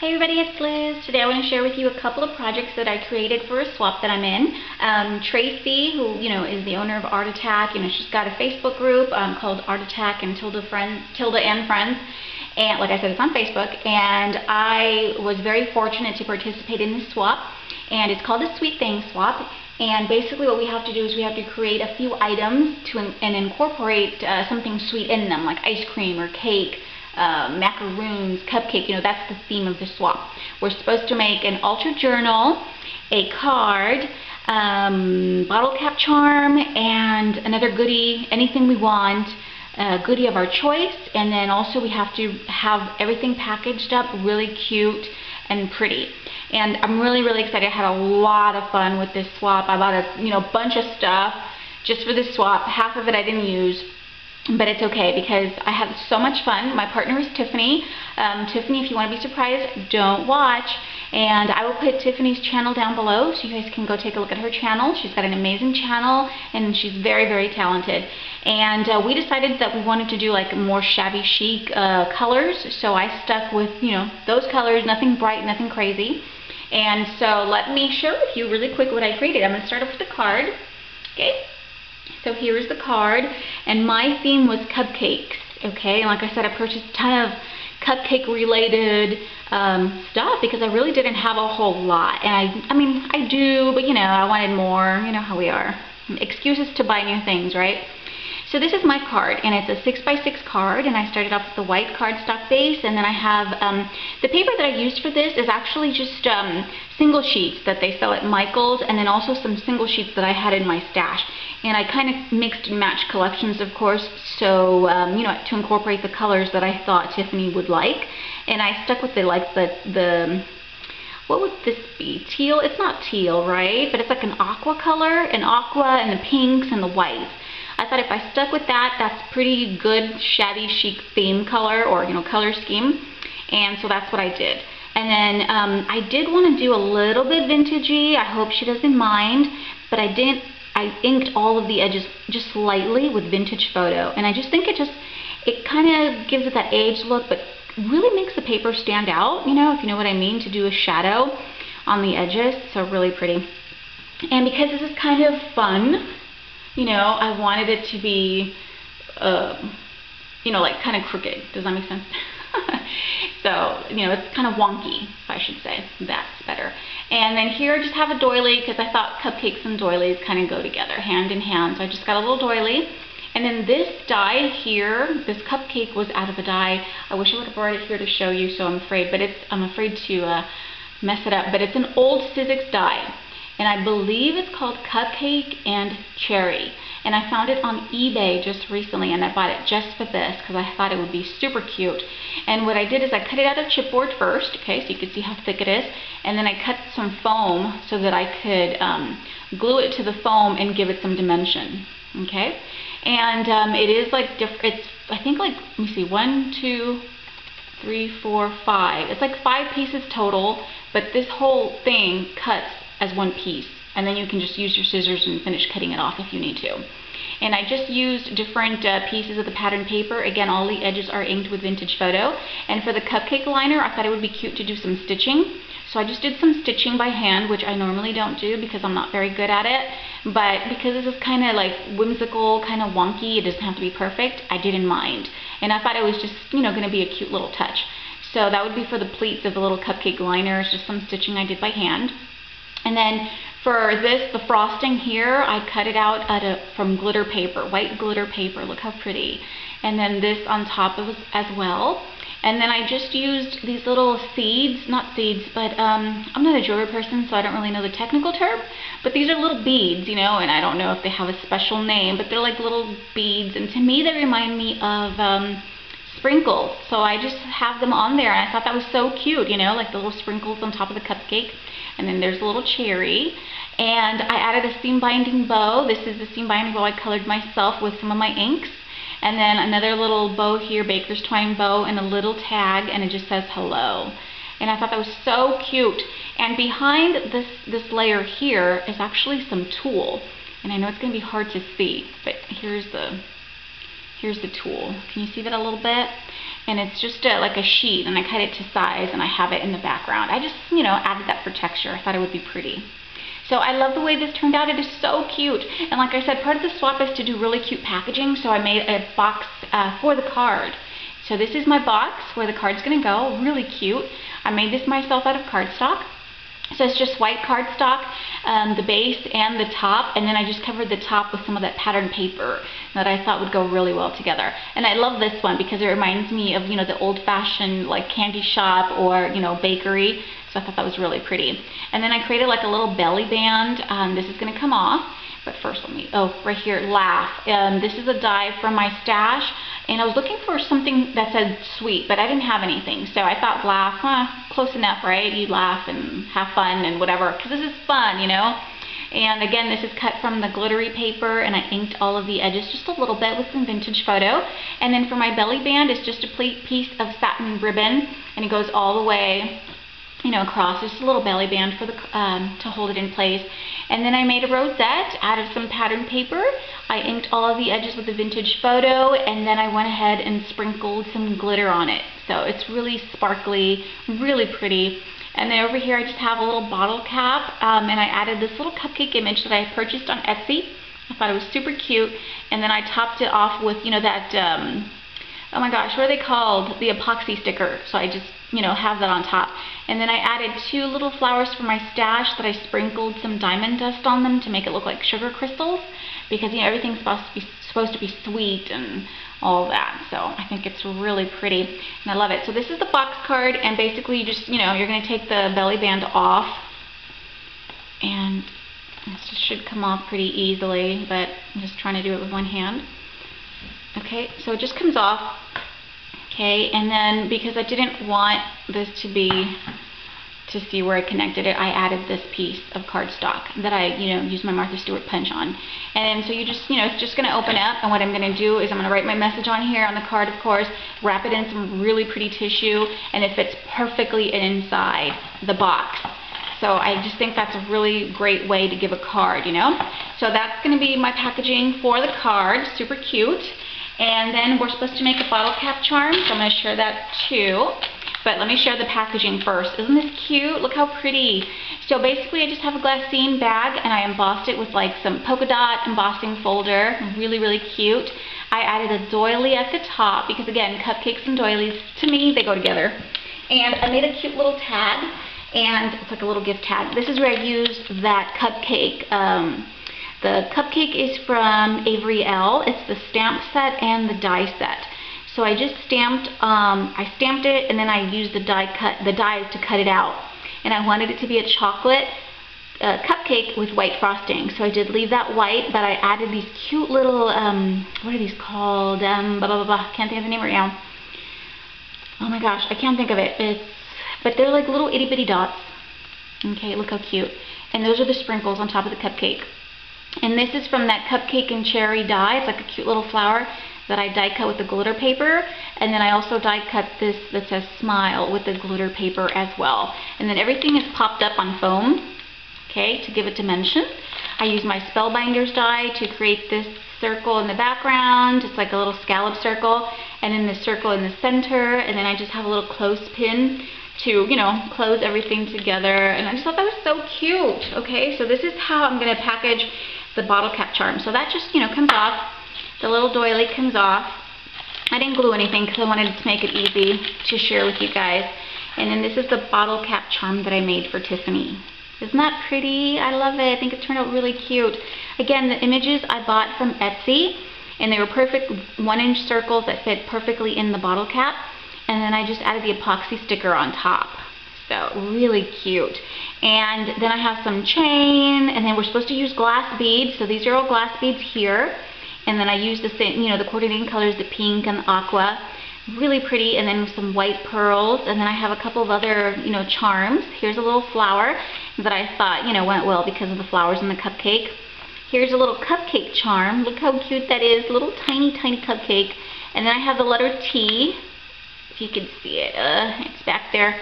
Hey everybody, it's Liz. Today I want to share with you a couple of projects that I created for a swap that I'm in. Tracy, who is the owner of Art Attack, she's got a Facebook group called Art Attack and Tilda and Friends. And like I said, it's on Facebook. And I was very fortunate to participate in this swap. And it's called a Sweet Thing Swap. And basically what we have to do is we have to create a few items and incorporate something sweet in them, like ice cream or cake. Macaroons, cupcake, that's the theme of the swap. We're supposed to make an altered journal, a card, bottle cap charm, and another goodie, anything we want, a goodie of our choice, and then also we have to have everything packaged up really cute and pretty. And I'm really excited. I had a lot of fun with this swap. I bought a bunch of stuff just for this swap. Half of it I didn't use. But it's okay because I had so much fun. My partner is Tiffany. Tiffany, if you want to be surprised, don't watch. And I will put Tiffany's channel down below so you guys can go take a look at her channel. She's got an amazing channel and she's very talented. And we decided that we wanted to do like more shabby chic colors. So I stuck with, those colors, nothing bright, nothing crazy. And so let me share with you really quick what I created. I'm going to start off with the card. Okay. So here is the card, and my theme was cupcakes, okay? And like I said, I purchased a ton of cupcake related stuff because I really didn't have a whole lot. And I mean, I do, but I wanted more, how we are. Excuses to buy new things, right? So this is my card, and it's a 6x6 card, and I started off with the white cardstock base, and then I have, the paper that I used for this is actually just single sheets that they sell at Michael's, and then also some single sheets that I had in my stash. And I kind of mixed and matched collections, of course, so, to incorporate the colors that I thought Tiffany would like. And I stuck with the what would this be? Teal? It's not teal, right? But it's like an aqua color, an aqua and the pinks and the whites. I thought if I stuck with that, that's pretty good shabby chic theme color or, color scheme. And so that's what I did. And then I did want to do a little bit vintagey. I hope she doesn't mind. But I inked all of the edges just lightly with vintage photo. And I just think it kind of gives it that aged look, but really makes the paper stand out, if you know what I mean, to do a shadow on the edges. So really pretty. And because this is kind of fun, I wanted it to be, like kind of crooked. Does that make sense? So, it's kind of wonky, if I should say. That's better. And then here I just have a doily because I thought cupcakes and doilies kind of go together, hand in hand. So I just got a little doily. And then this die here, this cupcake was out of a die. I wish I would have brought it here to show you, so I'm afraid. But I'm afraid to mess it up. But it's an old Sizzix die. And I believe it's called Cupcake and Cherry. And I found it on eBay just recently, and I bought it just for this because I thought it would be super cute. And what I did is I cut it out of chipboard first, okay, so you can see how thick it is. And then I cut some foam so that I could glue it to the foam and give it some dimension, okay? And it is like it's I think like, let me see, 1, 2, 3, 4, 5. It's like 5 pieces total, but this whole thing cuts as one piece, and then you can just use your scissors and finish cutting it off if you need to. And I just used different pieces of the pattern paper. Again, all the edges are inked with vintage photo. And for the cupcake liner, I thought it would be cute to do some stitching. So I just did some stitching by hand, which I normally don't do because I'm not very good at it. But because this is kind of like whimsical, kind of wonky, it doesn't have to be perfect, I didn't mind. And I thought it was just, going to be a cute little touch. So that would be for the pleats of the little cupcake liners, just some stitching I did by hand. And then for this, the frosting here, I cut it out from glitter paper, white glitter paper. Look how pretty. And then this on top of it as well. And then I just used these little seeds, not seeds, but I'm not a jewelry person, so I don't really know the technical term. But these are little beads, and I don't know if they have a special name, but they're like little beads. And to me, they remind me of sprinkles. So I just have them on there, and I thought that was so cute, like the little sprinkles on top of the cupcake. And then there's a little cherry. And I added a seam binding bow. This is the seam binding bow I colored myself with some of my inks. And then another little bow here, baker's twine bow, and a little tag, and it just says hello. And I thought that was so cute. And behind this layer here is actually some tulle. And I know it's going to be hard to see, but here's the tool. Can you see that a little bit? and it's just like a sheet, and I cut it to size, and I have it in the background. I just, added that for texture. I thought it would be pretty. So I love the way this turned out. It is so cute. And like I said, part of the swap is to do really cute packaging, so I made a box for the card. So this is my box where the card's gonna go, really cute. I made this myself out of cardstock. So it's just white cardstock, the base and the top, and then I just covered the top with some of that patterned paper that I thought would go really well together. And I love this one because it reminds me of, the old-fashioned like candy shop or, bakery. So I thought that was really pretty. And then I created like a little belly band. This is going to come off. But first let me, right here, laugh. This is a die from my stash. And I was looking for something that said sweet, but I didn't have anything. So I thought laugh, close enough, right? You laugh and have fun and whatever. Because this is fun, And again, this is cut from the glittery paper, and I inked all of the edges just a little bit with some vintage photo. And then for my belly band, it's just a piece of satin ribbon, and it goes all the way across. Just a little belly band for the to hold it in place. And then I made a rosette out of some patterned paper. I inked all of the edges with the vintage photo, and then I went ahead and sprinkled some glitter on it. So it's really sparkly, really pretty. And then over here I just have a little bottle cap, and I added this little cupcake image that I purchased on Etsy. I thought it was super cute. And then I topped it off with, that, oh my gosh, what are they called? The epoxy sticker. So I just, have that on top. And then I added 2 little flowers for my stash that I sprinkled some diamond dust on them to make it look like sugar crystals. Because, everything's supposed to be sweet and all that. So I think it's really pretty, and I love it. So this is the box card, and basically you just, you're going to take the belly band off, and this should come off pretty easily, but I'm just trying to do it with one hand. Okay, so it just comes off. Okay, and then because I didn't want this to see where I connected it, I added this piece of cardstock that I, used my Martha Stewart punch on. And so you just, it's just going to open up, and what I'm going to do is I'm going to write my message on here on the card, of course, wrap it in some really pretty tissue, and it fits perfectly inside the box. So I just think that's a really great way to give a card, So that's going to be my packaging for the card, super cute. And then we're supposed to make a bottle cap charm, so I'm going to share that too. But let me share the packaging first. Isn't this cute? Look how pretty. So basically I just have a glassine bag, and I embossed it with like some polka dot embossing folder. Really, really cute. I added a doily at the top because, again, cupcakes and doilies, to me, they go together. And I made a cute little tag, and it's like a little gift tag. This is where I used that cupcake. The cupcake is from Avery Elle. It's the stamp set and the die set. So I just stamped it, and then I used the dies to cut it out. And I wanted it to be a chocolate cupcake with white frosting. So I did leave that white, but I added these cute little, what are these called? Blah, blah, blah. Can't think of the name right now. Oh my gosh, I can't think of it. But they're like little itty bitty dots. Okay, look how cute. And those are the sprinkles on top of the cupcake. And this is from that cupcake and cherry die. It's like a cute little flower that I die cut with the glitter paper. And then I also die cut this that says smile with the glitter paper as well. And then everything is popped up on foam, okay, to give it dimension. I use my Spellbinders die to create this circle in the background. It's like a little scallop circle, and then this circle in the center, and then I just have a little clothespin to, you know, close everything together. And I just thought that was so cute. Okay, so this is how I'm going to package the bottle cap charm. So that just, you know, comes off. The little doily comes off. I didn't glue anything because I wanted to make it easy to share with you guys. And then this is the bottle cap charm that I made for Tiffany. Isn't that pretty? I love it. I think it turned out really cute. Again, the images I bought from Etsy, and they were perfect 1-inch circles that fit perfectly in the bottle cap. And then I just added the epoxy sticker on top. So really cute. And then I have some chain, and then we're supposed to use glass beads. So these are all glass beads here. And then I used the same, you know, the coordinating colors, the pink and the aqua. Really pretty. And then some white pearls. And then I have a couple of other, you know, charms. Here's a little flower that I thought, you know, went well because of the flowers in the cupcake. Here's a little cupcake charm. Look how cute that is. Little tiny, tiny cupcake. And then I have the letter T. If you can see it. It's back there.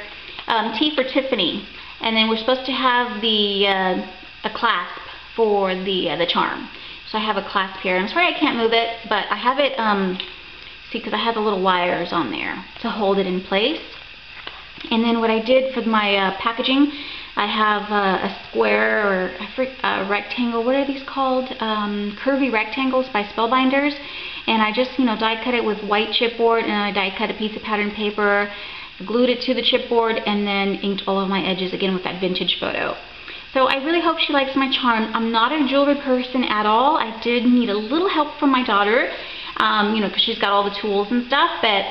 T for Tiffany. And then we're supposed to have the a clasp for the charm. So I have a clasp here. I'm sorry I can't move it, but I have it See, because I had the little wires on there to hold it in place. And then what I did for my packaging, I have a square or a rectangle. What are these called? Curvy rectangles by Spellbinders. And I just, die cut it with white chipboard, and I die cut a piece of pattern paper, glued it to the chipboard, and then inked all of my edges again with that vintage photo. So I really hope she likes my charm. I'm not a jewelry person at all. I did need a little help from my daughter, because she's got all the tools and stuff, but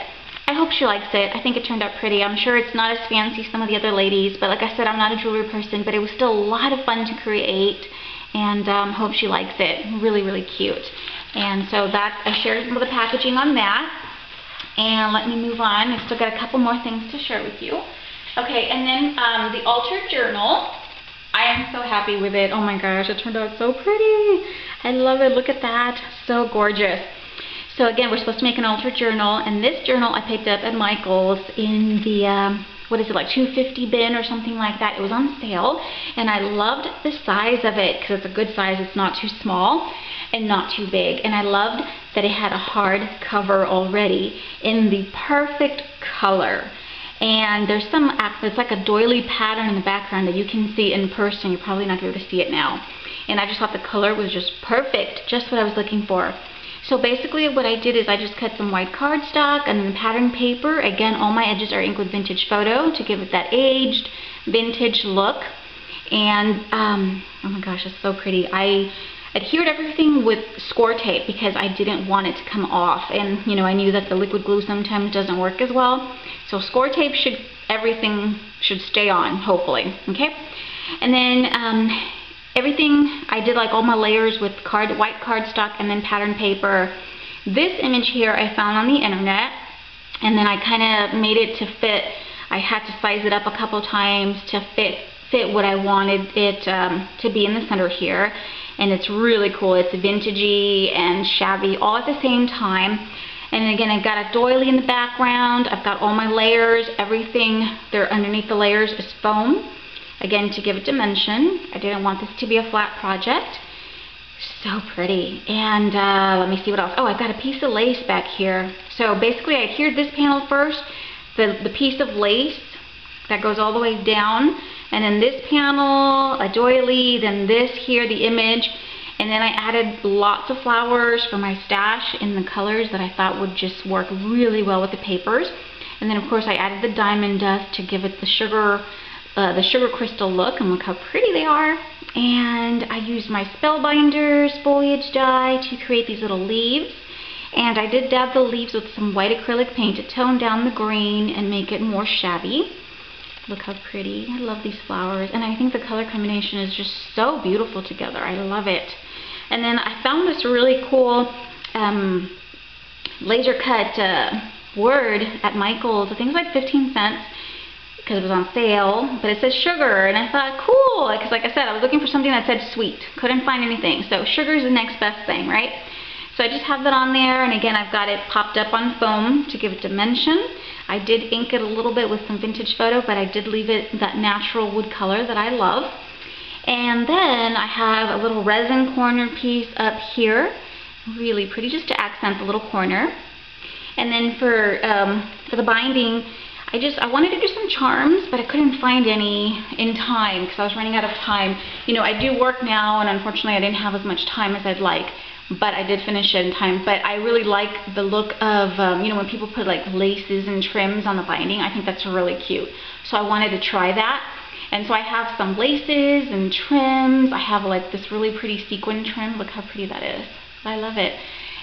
I hope she likes it. I think it turned out pretty. I'm sure it's not as fancy as some of the other ladies, but like I said, I'm not a jewelry person, but it was still a lot of fun to create, and hope she likes it. Really, really cute. And so that, I shared some of the packaging on that. And let me move on. I still got a couple more things to share with you. Okay, and then the altered journal. I am so happy with it. Oh my gosh, it turned out so pretty. I love it. Look at that. So gorgeous. So again, we're supposed to make an altered journal, and this journal I picked up at Michael's in the, what is it, like $2.50 bin or something like that. It was on sale, and I loved the size of it because it's a good size. It's not too small and not too big, and I loved that it had a hard cover already in the perfect color. And there's it's like a doily pattern in the background that you can see in person. You're probably not going to be able to see it now. And I just thought the color was just perfect, just what I was looking for. So basically what I did is I just cut some white cardstock and then pattern paper. Again, all my edges are inked with vintage photo to give it that aged vintage look. And oh my gosh, it's so pretty. I adhered everything with score tape because I didn't want it to come off, and I knew that the liquid glue sometimes doesn't work as well. So score tape everything should stay on, hopefully. Okay, and then everything I did, like all my layers with white cardstock and then pattern paper. This image here I found on the internet, and then I kind of made it to fit. I had to size it up a couple times to fit what I wanted it to be in the center here. And it's really cool. It's vintagey and shabby all at the same time. And again, I've got a doily in the background. I've got all my layers. Everything there underneath the layers is foam. Again, to give it dimension. I didn't want this to be a flat project. So pretty. And let me see what else. Oh, I've got a piece of lace back here. So basically, I adhered this panel first. The piece of lace that goes all the way down. And then this panel, a doily, then this here, the image. And then I added lots of flowers for my stash in the colors that I thought would just work really well with the papers. And then of course I added the diamond dust to give it the sugar crystal look, and look how pretty they are. And I used my Spellbinders foliage die to create these little leaves. And I did dab the leaves with some white acrylic paint to tone down the green and make it more shabby. Look how pretty. I love these flowers, and I think the color combination is just so beautiful together. I love it. And then I found this really cool laser cut word at Michael's. I think it was like 15 cents because it was on sale, but it says sugar, and I thought, cool, because like I said, I was looking for something that said sweet. Couldn't find anything, so sugar is the next best thing, right? So I just have that on there, and again, I've got it popped up on foam to give it dimension. I did ink it a little bit with some vintage photo, but I did leave it that natural wood color that I love. And then I have a little resin corner piece up here, really pretty, just to accent the little corner. And then for the binding, I wanted to do some charms, but I couldn't find any in time because I was running out of time. I do work now, and unfortunately I didn't have as much time as I'd like. But I did finish it in time. But I really like the look of, when people put like laces and trims on the binding. I think that's really cute. So I wanted to try that. And so I have some laces and trims. I have like this really pretty sequin trim. Look how pretty that is. I love it.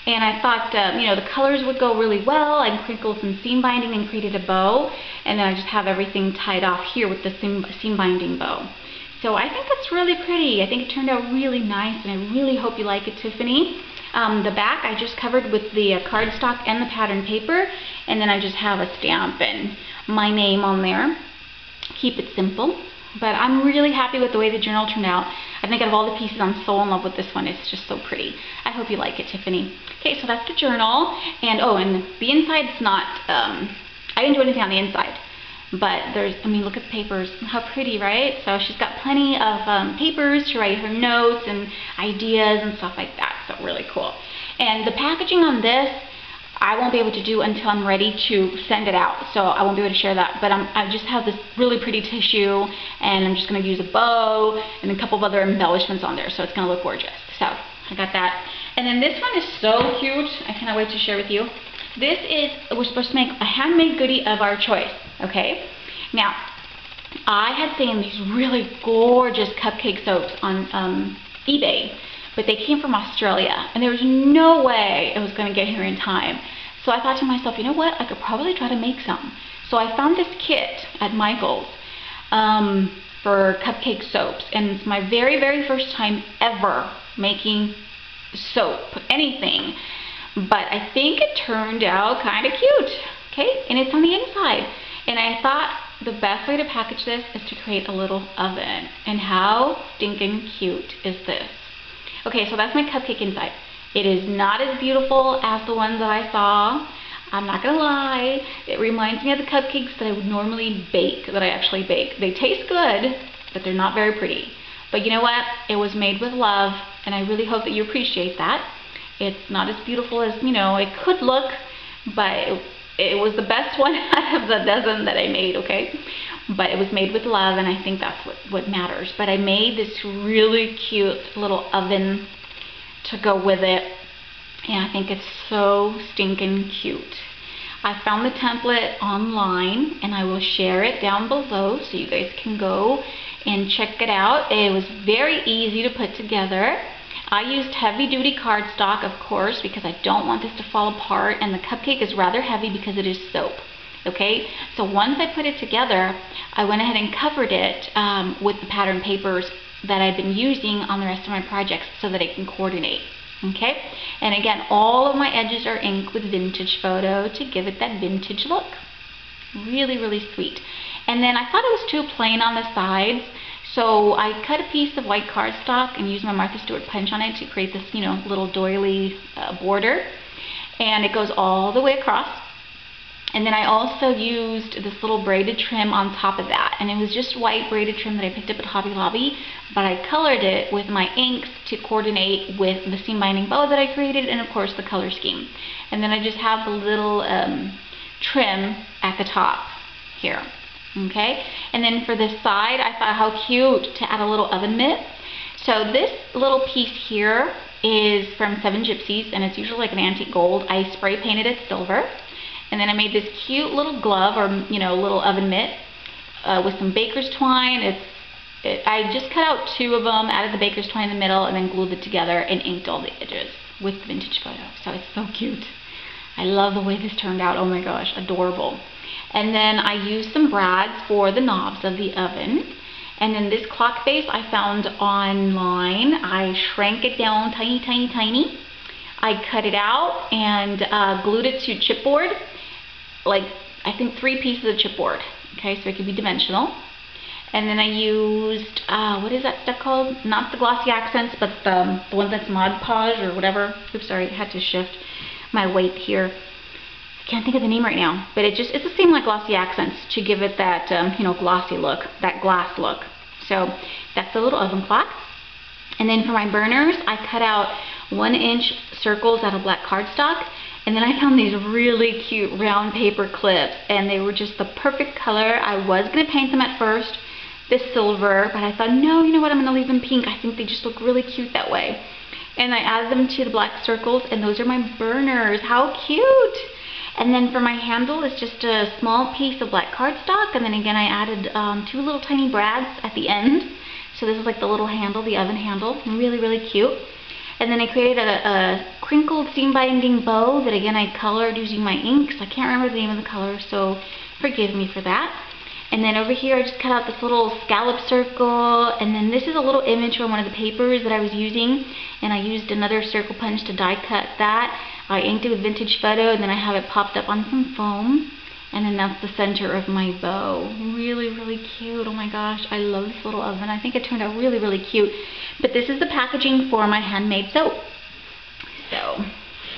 And I thought, the colors would go really well. I crinkled some seam binding and created a bow. And then I just have everything tied off here with the seam binding bow. So I think that's really pretty. I think it turned out really nice, and I really hope you like it, Tiffany. The back I just covered with the cardstock and the pattern paper, and then I just have a stamp and my name on there. Keep it simple, but I'm really happy with the way the journal turned out. I think out of all the pieces, I'm so in love with this one. It's just so pretty. I hope you like it, Tiffany. Okay, so that's the journal, and and the inside, it's not, I didn't do anything on the inside. But look at the papers. How pretty, right? So she's got plenty of papers to write her notes and ideas and stuff like that. So really cool. And the packaging on this, I won't be able to do until I'm ready to send it out. So I won't be able to share that. But I just have this really pretty tissue, and I'm just going to use a bow and a couple of other embellishments on there. So it's going to look gorgeous. So I got that. And then this one is so cute. I cannot wait to share with you. This is, we're supposed to make a handmade goodie of our choice. Okay? Now, I had seen these really gorgeous cupcake soaps on eBay, but they came from Australia, and there was no way it was going to get here in time. So I thought to myself, you know what, I could probably try to make some. So I found this kit at Michael's for cupcake soaps, and it's my very, very first time ever making soap, anything. But I think it turned out kind of cute, okay? And it's on the inside. And I thought the best way to package this is to create a little oven. And how stinking cute is this? Okay, so that's my cupcake inside. It is not as beautiful as the ones that I saw. I'm not gonna lie. It reminds me of the cupcakes that I would normally bake, that I actually bake. They taste good, but they're not very pretty. But you know what? It was made with love, and I really hope that you appreciate that. It's not as beautiful as, you know, it could look, but it was the best one out of the dozen that I made, okay? But it was made with love, and I think that's what matters. But I made this really cute little oven to go with it, and I think it's so stinking cute. I found the template online, and I will share it down below so you guys can go and check it out. It was very easy to put together. I used heavy-duty cardstock, of course, because I don't want this to fall apart, and the cupcake is rather heavy because it is soap. Okay, so once I put it together, I went ahead and covered it with the pattern papers that I've been using on the rest of my projects so that it can coordinate. Okay, and again, all of my edges are inked with vintage photo to give it that vintage look. Really, really sweet. And then I thought it was too plain on the sides, so I cut a piece of white cardstock and used my Martha Stewart punch on it to create this, you know, little doily border. And it goes all the way across. And then I also used this little braided trim on top of that. And it was just white braided trim that I picked up at Hobby Lobby, but I colored it with my inks to coordinate with the seam binding bow that I created, and of course the color scheme. And then I just have the little trim at the top here. Okay, and then for this side, I thought how cute to add a little oven mitt. So this little piece here is from Seven Gypsies, and it's usually like an antique gold. I spray painted it silver, and then I made this cute little glove, or you know, little oven mitt with some baker's twine. I just cut out 2 of them, added the baker's twine in the middle, and then glued it together and inked all the edges with the vintage photo. So it's so cute. I love the way this turned out. Oh my gosh, adorable. And then I used some brads for the knobs of the oven. And then this clock face I found online. I shrank it down tiny, tiny, tiny. I cut it out and glued it to chipboard. Like, I think 3 pieces of chipboard. Okay, so it could be dimensional. And then I used, what is that stuff called? Not the glossy accents, but the one that's Mod Podge or whatever. Oops, sorry, I had to shift my weight here. I can't think of the name right now, but it's the same like glossy accents to give it that you know, glossy look, that glass look. So that's the little oven clock. And then for my burners, I cut out 1-inch circles out of black cardstock, and then I found these really cute round paper clips, and they were just the perfect color. I was gonna paint them at first this silver, but I thought, no, you know what, I'm gonna leave them pink. I think they just look really cute that way. And I added them to the black circles, and those are my burners. How cute! And then for my handle, it's just a small piece of black cardstock, and then again I added 2 little tiny brads at the end. So this is like the little handle, the oven handle. Really, really cute. And then I created a crinkled seam binding bow that again I colored using my inks. I can't remember the name of the color, so forgive me for that. And then over here I just cut out this little scallop circle, and then this is a little image from one of the papers that I was using, and I used another circle punch to die cut that. I inked it with vintage photo, and then I have it popped up on some foam, and then that's the center of my bow. Really, really cute. Oh my gosh, I love this little oven. I think it turned out really, really cute. But this is the packaging for my handmade soap. So,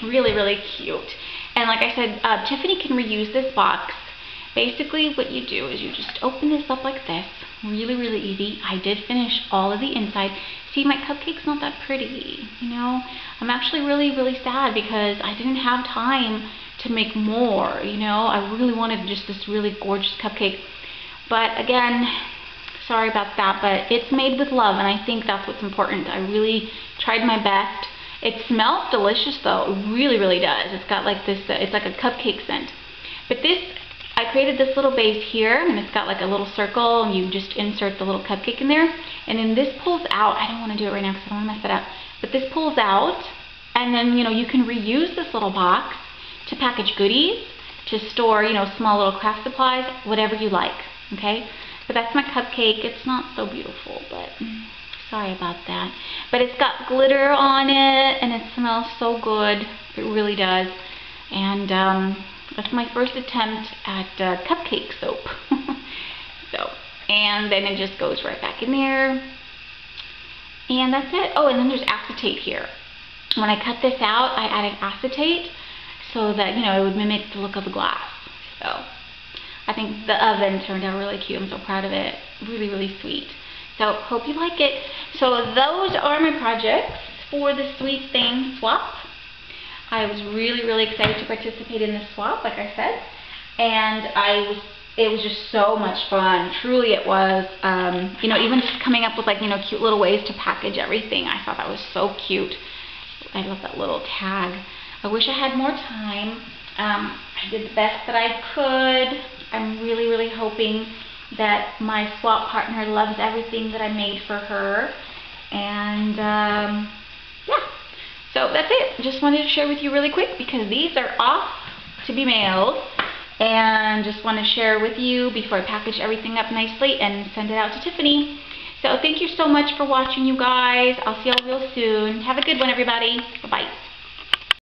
really, really cute. And like I said, Tiffany can reuse this box. Basically, what you do is you just open this up like this. Really, really easy. I did finish all of the inside. See, my cupcake's not that pretty, you know? I'm actually really, really sad because I didn't have time to make more, you know. I really wanted just this really gorgeous cupcake. But again, sorry about that, but it's made with love, and I think that's what's important. I really tried my best. It smells delicious though, it really, really does. It's got like this, it's like a cupcake scent. But this, I created this little base here, and it's got like a little circle, and you just insert the little cupcake in there. And then this pulls out, I don't want to do it right now because I don't want to mess it up, but this pulls out, and then, you know, you can reuse this little box to package goodies, to store, you know, small little craft supplies, whatever you like, okay? But that's my cupcake. It's not so beautiful, but sorry about that. But it's got glitter on it, and it smells so good. It really does. And that's my first attempt at Cupcake Soap. So, and then it just goes right back in there. And that's it. Oh, and then there's acetate here. When I cut this out, I added acetate so that, you know, it would mimic the look of the glass. So I think the oven turned out really cute. I'm so proud of it. Really, really sweet. So hope you like it. So those are my projects for the Sweet Thang swap. I was really, really excited to participate in this swap, like I said. And it was just so much fun. Truly it was. You know, even just coming up with, like, you know, cute little ways to package everything. I thought that was so cute. I love that little tag. I wish I had more time. I did the best that I could. I'm really, really hoping that my swap partner loves everything that I made for her. And yeah, so that's it. Just wanted to share with you really quick because these are off to be mailed, and just want to share with you before I package everything up nicely and send it out to Tiffany. So thank you so much for watching, you guys. I'll see y'all real soon. Have a good one, everybody. Bye-bye.